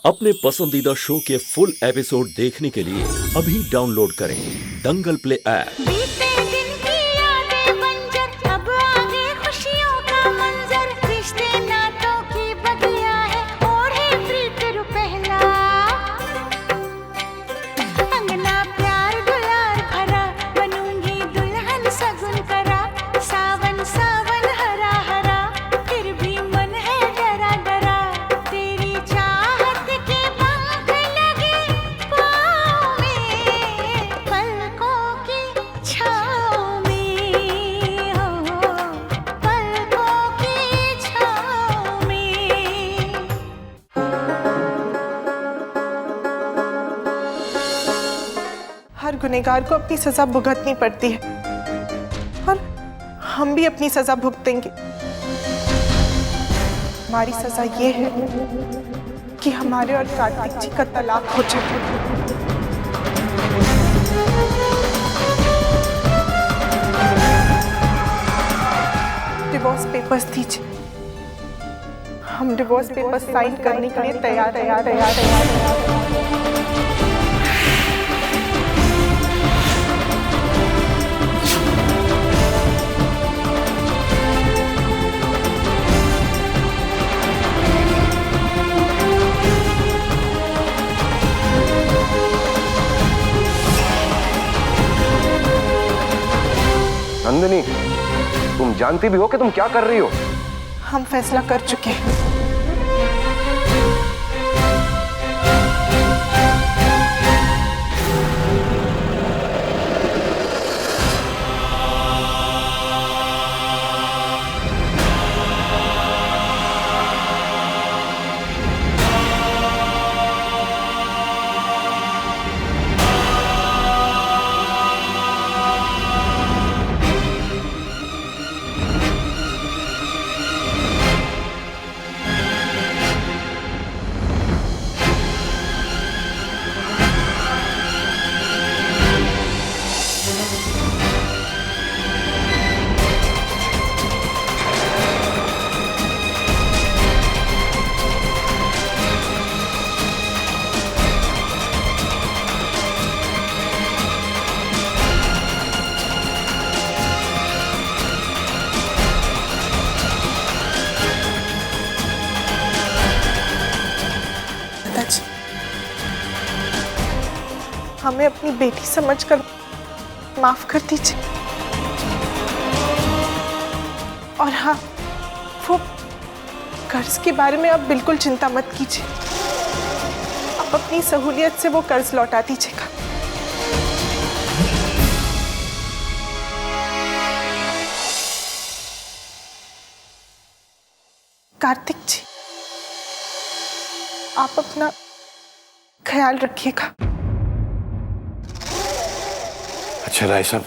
अपने पसंदीदा शो के फुल एपिसोड देखने के लिए अभी डाउनलोड करें दंगल प्ले ऐप। बीते दिन की यादें बंजर, अब आगे खुशियों का मंजर, रिश्ते नातों की बगिया है, ओढ़े प्रीत रुपहला, अंगना प्यार दुलार भरा, बनूंगी दुल्हन सगुन करा, सावन सावन हरा हरा, फिर भी मन है डरा डरा, तेरी चाहत के पंख लगे पाँव में, पलकों की छाँव में, हो पलकों की छाँव में। हर गुनहगार को अपनी सजा भुगतनी पड़ती है और हम भी अपनी सजा भुगतेंगे। हमारी सजा ये है कि हमारे और कार्तिक जी का तलाक हो जाए। डिवोर्स पेपर्स दीजिए। हम डिवोर्स पेपर्स साइन करने के लिए तैयार। नंदिनी, तुम जानती भी हो कि तुम क्या कर रही हो? हम फैसला कर चुके हैं। हमें अपनी बेटी समझकर माफ कर दीजिए। और हाँ, वो कर्ज के बारे में अब बिल्कुल चिंता मत कीजिए। आप अपनी सहूलियत से वो कर्ज लौटा दीजिएगा। कार्तिक जी, आप अपना ख्याल रखिएगा। अच्छा राय साहब,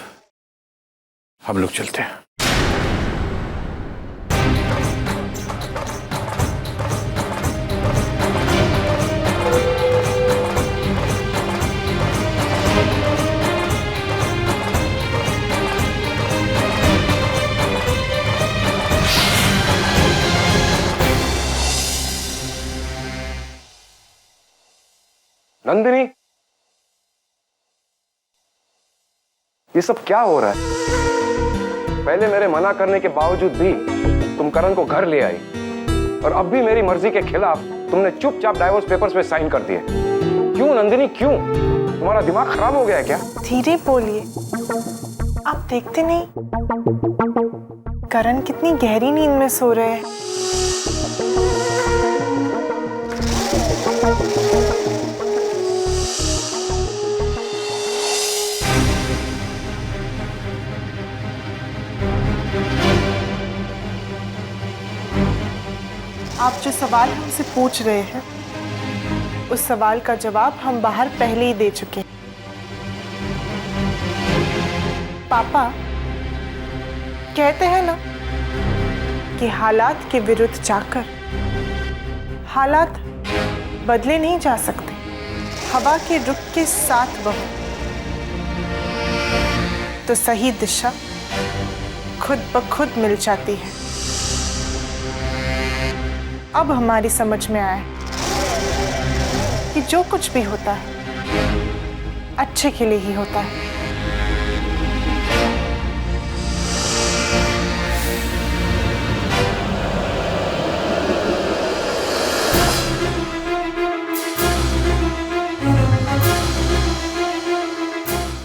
हम लोग चलते हैं। नंदिनी, ये सब क्या हो रहा है? पहले मेरे मना करने के बावजूद भी तुम करण को घर ले आई और अब भी मेरी मर्जी के खिलाफ तुमने चुपचाप डाइवोर्स पेपर्स पे साइन कर दिए। क्यों नंदिनी, क्यों? तुम्हारा दिमाग खराब हो गया है क्या? धीरे बोलिए। आप देखते नहीं करण कितनी गहरी नींद में सो रहे हैं। आप जो सवाल हमसे पूछ रहे हैं, उस सवाल का जवाब हम बाहर पहले ही दे चुके हैं। पापा कहते हैं ना कि हालात के विरुद्ध जाकर हालात बदले नहीं जा सकते, हवा के रुख के साथ बहो तो सही दिशा खुद ब खुद मिल जाती है। अब हमारी समझ में आया जो कुछ भी होता है अच्छे के लिए ही होता है।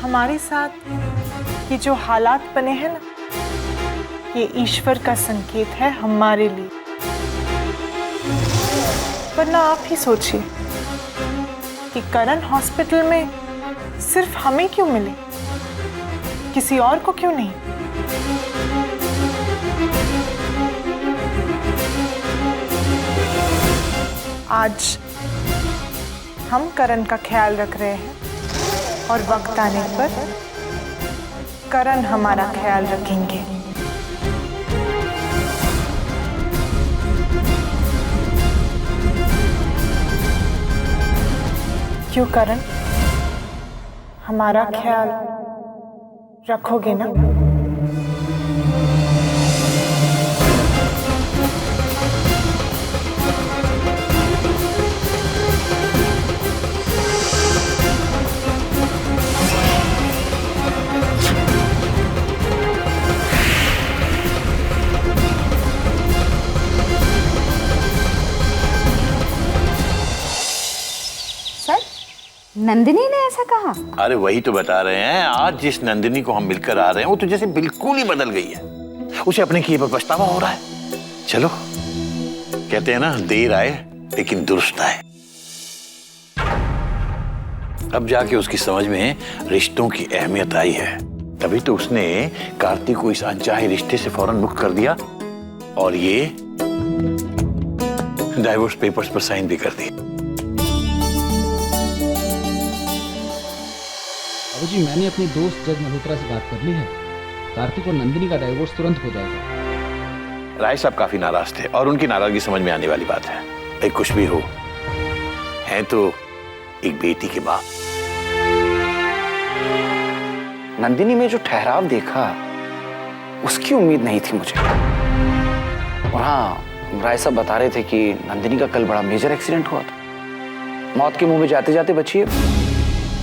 हमारे साथ ये जो हालात बने हैं ना, ये ईश्वर का संकेत है हमारे लिए। वरना आप ही सोचिए कि करण हॉस्पिटल में सिर्फ हमें क्यों मिले, किसी और को क्यों नहीं? आज हम करण का ख्याल रख रहे हैं और वक्त आने पर करण हमारा ख्याल रखेंगे। क्यों करण, हमारा ख्याल रखोगे ना? नंदिनी ने ऐसा कहा? अरे वही तो बता रहे हैं, आज जिस नंदिनी को हम मिलकर आ रहे हैं वो तो जैसे बिल्कुल ही बदल गई है। उसे अपने किए पर पछतावा हो रहा है। चलो, कहते हैं ना, देर आए लेकिन दुरुस्त आए। अब जाके उसकी समझ में रिश्तों की अहमियत आई है। तभी तो उसने कार्तिक को इस अनचाहे रिश्ते से फौरन मुक्त कर दिया और ये डाइवोर्स पेपर्स पर साइन भी कर दी। जी, मैंने अपने दोस्त जज मल्होत्रा से बात कर ली है। कार्तिक और नंदिनी का डाइवोर्स तुरंत हो जाएगा। राय साहब काफी नाराज थे और उनकी नाराजगी समझ में आने वाली बात है। भाई कुछ भी हो, है तो एक बेटी के बाप। नंदिनी में जो ठहराव देखा उसकी उम्मीद नहीं थी मुझे। और हाँ, राय साहब बता रहे थे कि नंदिनी का कल बड़ा मेजर एक्सीडेंट हुआ था। मौत के मुंह में जाते जाते बची है।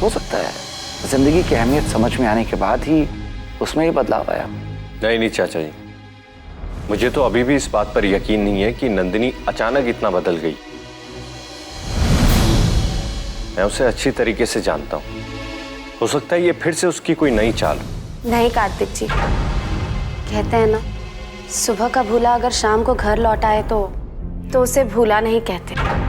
हो सकता है जिंदगी की अहमियत समझ में आने के बाद ही उसमें ही बदलाव आया। नहीं चाचा जी, मुझे तो अभी भी इस बात पर यकीन नहीं है कि नंदिनी अचानक इतना बदल गई। मैं उसे अच्छी तरीके से जानता हूं। हो सकता है ये फिर से उसकी कोई नई चाल। नहीं कार्तिक जी, कहते हैं ना, सुबह का भूला अगर शाम को घर लौट आए तो उसे भूला नहीं कहते।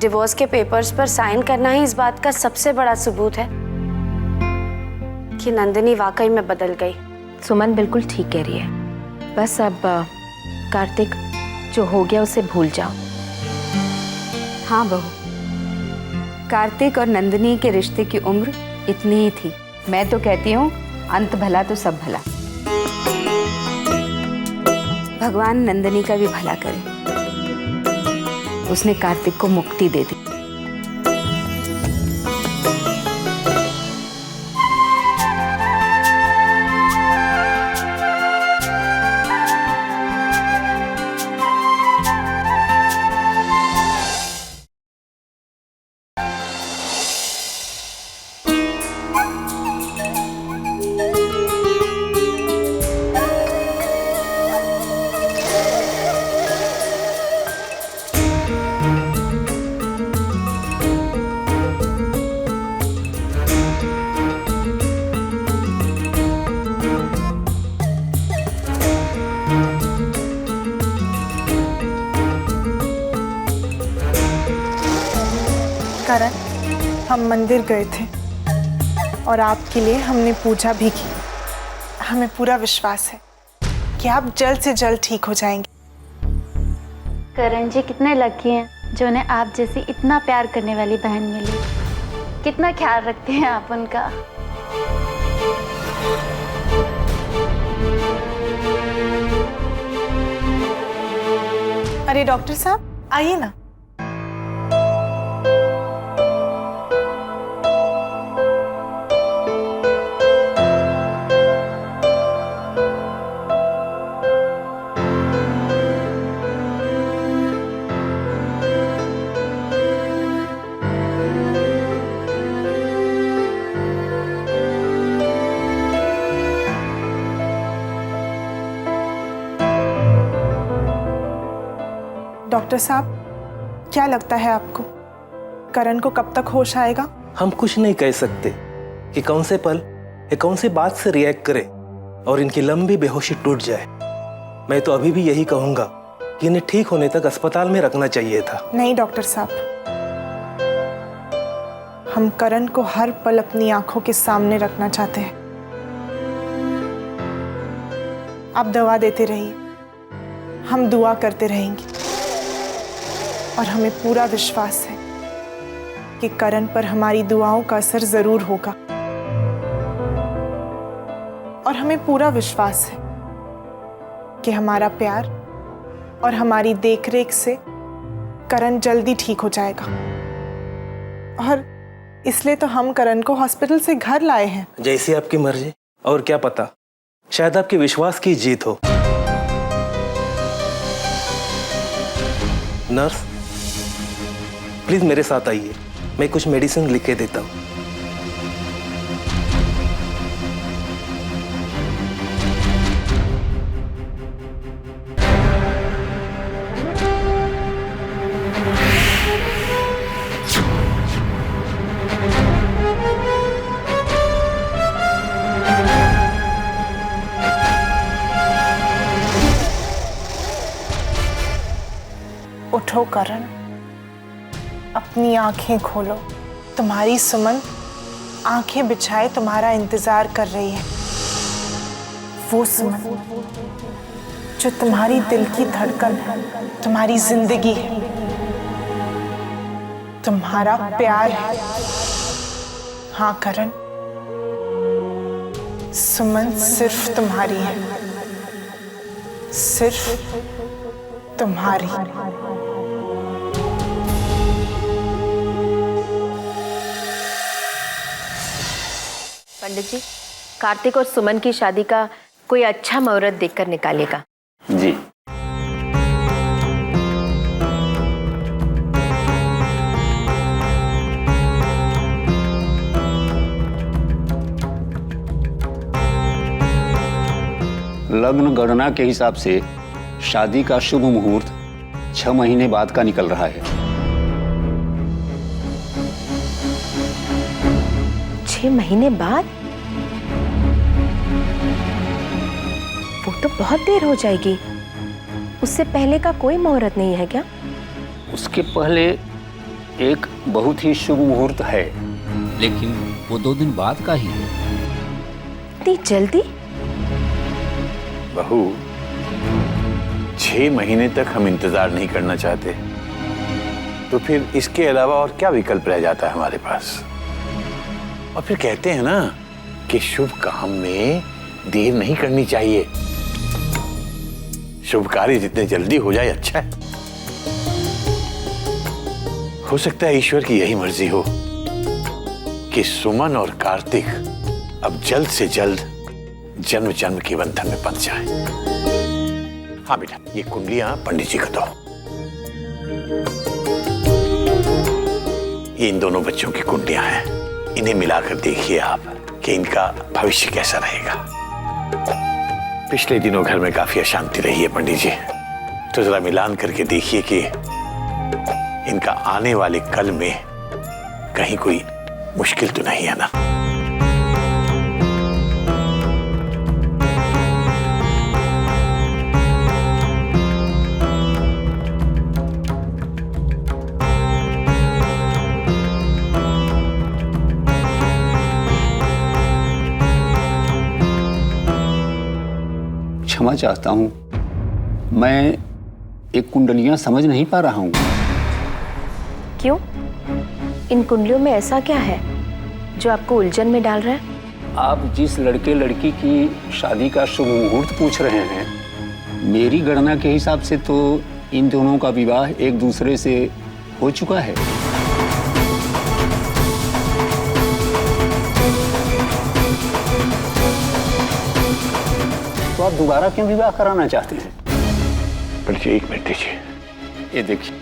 डिवोर्स के पेपर्स पर साइन करना ही इस बात का सबसे बड़ा सबूत है कि नंदिनी वाकई में बदल गई। सुमन बिल्कुल ठीक कह रही है। बस अब कार्तिक, जो हो गया उसे भूल जाओ। हाँ बहू, कार्तिक और नंदिनी के रिश्ते की उम्र इतनी ही थी। मैं तो कहती हूँ, अंत भला तो सब भला। भगवान नंदिनी का भी भला करे। उसने कार्तिक को मुक्ति दे दी। करण, हम मंदिर गए थे और आपके लिए हमने पूजा भी की। हमें पूरा विश्वास है कि आप जल्द से जल्द ठीक हो जाएंगे। करण जी कितने लकी हैं जो उन्हें आप जैसी इतना प्यार करने वाली बहन मिली। कितना ख्याल रखते हैं आप उनका। अरे डॉक्टर साहब, आइए ना। डॉक्टर साहब, क्या लगता है आपको करण को कब तक होश आएगा? हम कुछ नहीं कह सकते कि कौन से पल या कौन सी बात से रिएक्ट करे और इनकी लंबी बेहोशी टूट जाए। मैं तो अभी भी यही कहूंगा कि इन्हें ठीक होने तक अस्पताल में रखना चाहिए था। नहीं डॉक्टर साहब, हम करण को हर पल अपनी आंखों के सामने रखना चाहते हैं। आप दवा देते रहिए, हम दुआ करते रहेंगे और हमें पूरा विश्वास है कि करण पर हमारी दुआओं का असर जरूर होगा। और हमें पूरा विश्वास है कि हमारा प्यार और हमारी देखरेख से करण जल्दी ठीक हो जाएगा। और इसलिए तो हम करण को हॉस्पिटल से घर लाए हैं। जैसी आपकी मर्जी। और क्या पता, शायद आपके विश्वास की जीत हो। नर्स, प्लीज मेरे साथ आइए, मैं कुछ मेडिसिन लिख के देता हूँ। उठो करण, अपनी आंखें खोलो। तुम्हारी सुमन आंखें बिछाए तुम्हारा इंतजार कर रही है। वो सुमन जो तुम्हारी दिल की धड़कन है, तुम्हारी जिंदगी है, तुम्हारा प्यार है। हाँ करण, सुमन सिर्फ तुम्हारी है, सिर्फ तुम्हारी। पंडित जी, कार्तिक और सुमन की शादी का कोई अच्छा मुहूर्त देखकर निकालेगा। जी। लग्न गणना के हिसाब से शादी का शुभ मुहूर्त 6 महीने बाद का निकल रहा है। 6 महीने बाद? वो तो बहुत देर हो जाएगी। उससे पहले का कोई मुहूर्त नहीं है क्या? उसके पहले एक बहुत ही शुभ मुहूर्त है, लेकिन वो 2 दिन बाद का ही है। इतनी जल्दी? बहू, 6 महीने तक हम इंतजार नहीं करना चाहते, तो फिर इसके अलावा और क्या विकल्प रह जाता है हमारे पास? और फिर कहते हैं ना कि शुभ काम में देर नहीं करनी चाहिए। शुभ कार्य जितने जल्दी हो जाए अच्छा है। हो सकता है ईश्वर की यही मर्जी हो कि सुमन और कार्तिक अब जल्द से जल्द जन्म जन्म के बंधन में बंध जाए। हाँ बेटा, ये कुंडलियां पंडित जी को दो। ये इन दोनों बच्चों की कुंडलियां हैं, इन्हें मिलाकर देखिए आप कि इनका भविष्य कैसा रहेगा। पिछले दिनों घर में काफी अशांति रही है पंडित जी, तो जरा मिलान करके देखिए कि इनका आने वाले कल में कहीं कोई मुश्किल तो नहीं है ना। क्षमा चाहता हूं, मैं एक कुंडलियां समझ नहीं पा रहा हूं। क्यों? इन कुंडलियों में ऐसा क्या है जो आपको उलझन में डाल रहा है? आप जिस लड़के लड़की की शादी का शुभ मुहूर्त पूछ रहे हैं, मेरी गणना के हिसाब से तो इन दोनों का विवाह एक दूसरे से हो चुका है। तो आप दोबारा क्यों विवाह कराना चाहते हैं? पंडित जी, 1 मिनट दीजिए। ये देखिए,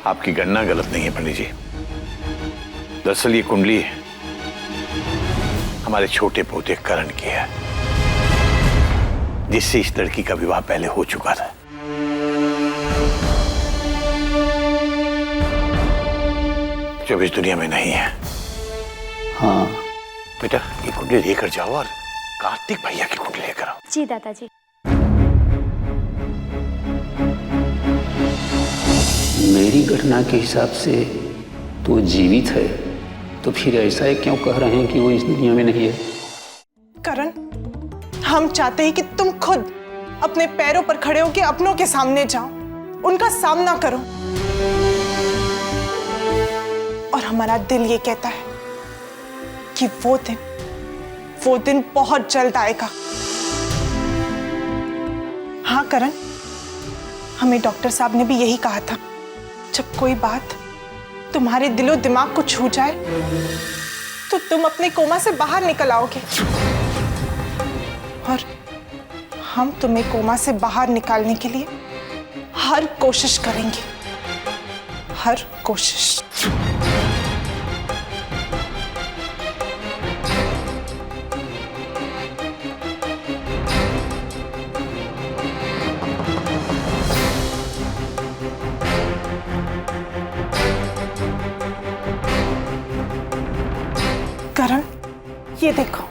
आपकी गणना गलत नहीं है पंडित जी। दरअसल ये कुंडली हमारे छोटे पोते करण की है, जिससे इस लड़की का विवाह पहले हो चुका था। जो इस दुनिया में नहीं है। हाँ बेटा, ये कुंडली लेकर जाओ और कार्तिक भैया की कुंडली लेकर आओ। जी दादाजी। मेरी घटना के हिसाब से तो जीवित है, तो फिर ऐसा है क्यों कह रहे हैं कि वो इस दुनिया में नहीं है? करण, हम चाहते हैं कि तुम खुद अपने पैरों पर खड़े होकर अपनों के सामने जाओ, उनका सामना करो। और हमारा दिल ये कहता है कि वो दिन बहुत जल्द आएगा। हाँ करण, हमें डॉक्टर साहब ने भी यही कहा था, जब कोई बात तुम्हारे दिलो दिमाग को छू जाए तो तुम अपने कोमा से बाहर निकल आओगे, और हम तुम्हें कोमा से बाहर निकालने के लिए हर कोशिश करेंगे, हर कोशिश। करण, ये देखो,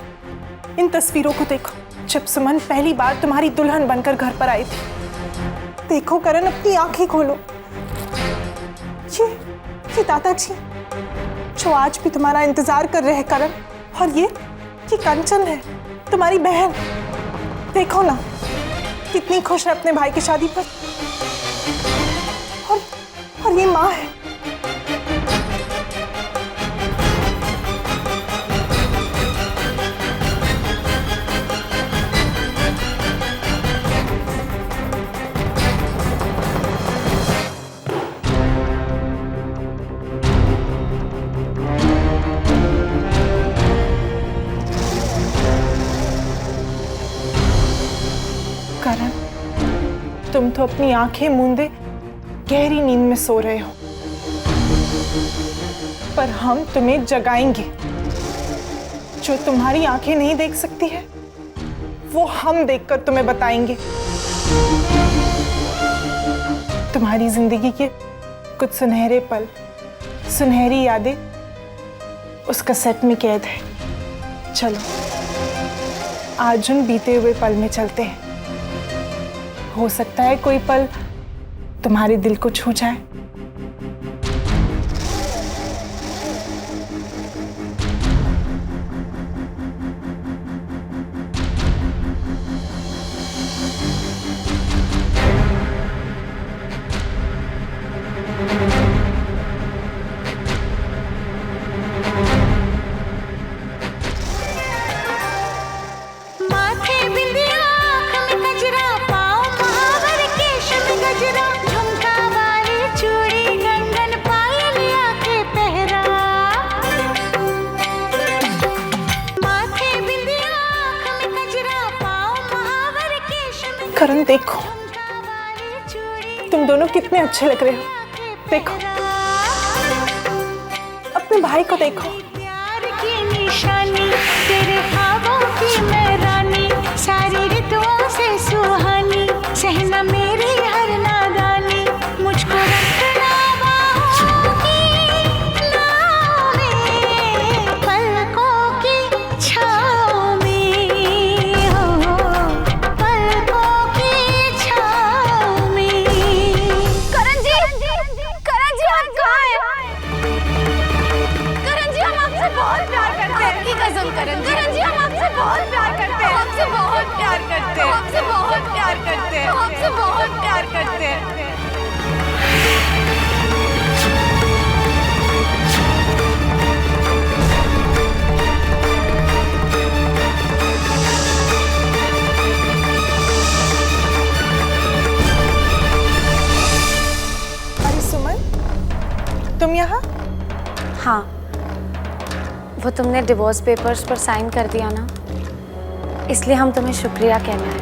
इन तस्वीरों को देखो, जब सुमन पहली बार तुम्हारी दुल्हन बनकर घर पर आई थी। देखो करण, अपनी आंखें खोलो। ये दादाजी जो आज भी तुम्हारा इंतजार कर रहे हैं करण, और ये कंचन है, तुम्हारी बहन। देखो ना, कितनी खुश है अपने भाई की शादी पर। और ये माँ है। करण, तुम तो अपनी आंखें मूंदे गहरी नींद में सो रहे हो, पर हम तुम्हें जगाएंगे। जो तुम्हारी आंखें नहीं देख सकती है, वो हम देखकर तुम्हें बताएंगे। तुम्हारी जिंदगी के कुछ सुनहरे पल, सुनहरी यादें उस कैसेट में कैद है। चलो आज उन बीते हुए पल में चलते हैं। हो सकता है कोई पल तुम्हारे दिल को छू जाए। करण, देखो तुम दोनों कितने अच्छे लग रहे हो। देखो, अपने भाई को देखो। प्यार की निशानी, तेरे ख्वाबों की मैं रानी, सारी ऋतुओं से सुहानी, सहना मेरी हर नादानी, मुझको रखना बाहों की नाव में, पलकों की छाँव में, हो पलकों की छाँव में। करण जी आप कहाँ हैं? करण जी, हम आपसे बहुत प्यार करते हैं। आपकी कसम करण जी, हम आपसे बहुत प्यार करते हैं। आपसे बहुत प्यार करते हैं। आपसे बहुत प्यार करते हैं। आपसे बहुत प्यार करते हैं। अरे सुमन, तुम यहाँ? हाँ, वो तुमने डिवोर्स पेपर्स पर साइन कर दिया ना, इसलिए हम तुम्हें शुक्रिया कहने आए।